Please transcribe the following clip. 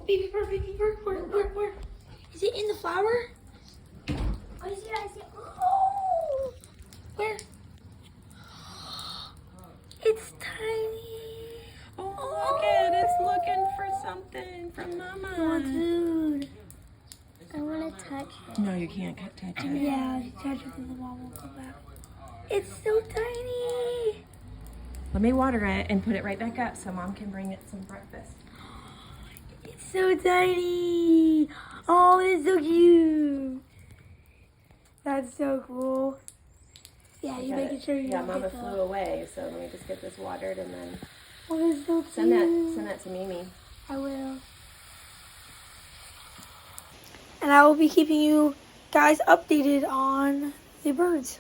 baby bird, baby bird. Where? Is it in the flower? I see it. Oh! Where? It's tiny. Oh, look at it. It's looking for something from I want Mama. food. I want to touch it. No, you can't touch it. Yeah, if you touch it, then the mom will come back. It's so tiny. Let me water it and put it right back up so Mom can bring it some breakfast. It's so tiny. Oh, it's so cute. That's so cool. Yeah, you're making sure you Yeah, don't Mama get the... flew away, so let me just get this watered and then Oh, it's so cute. send that to Mimi. I will. And I will be keeping you guys updated on the birds.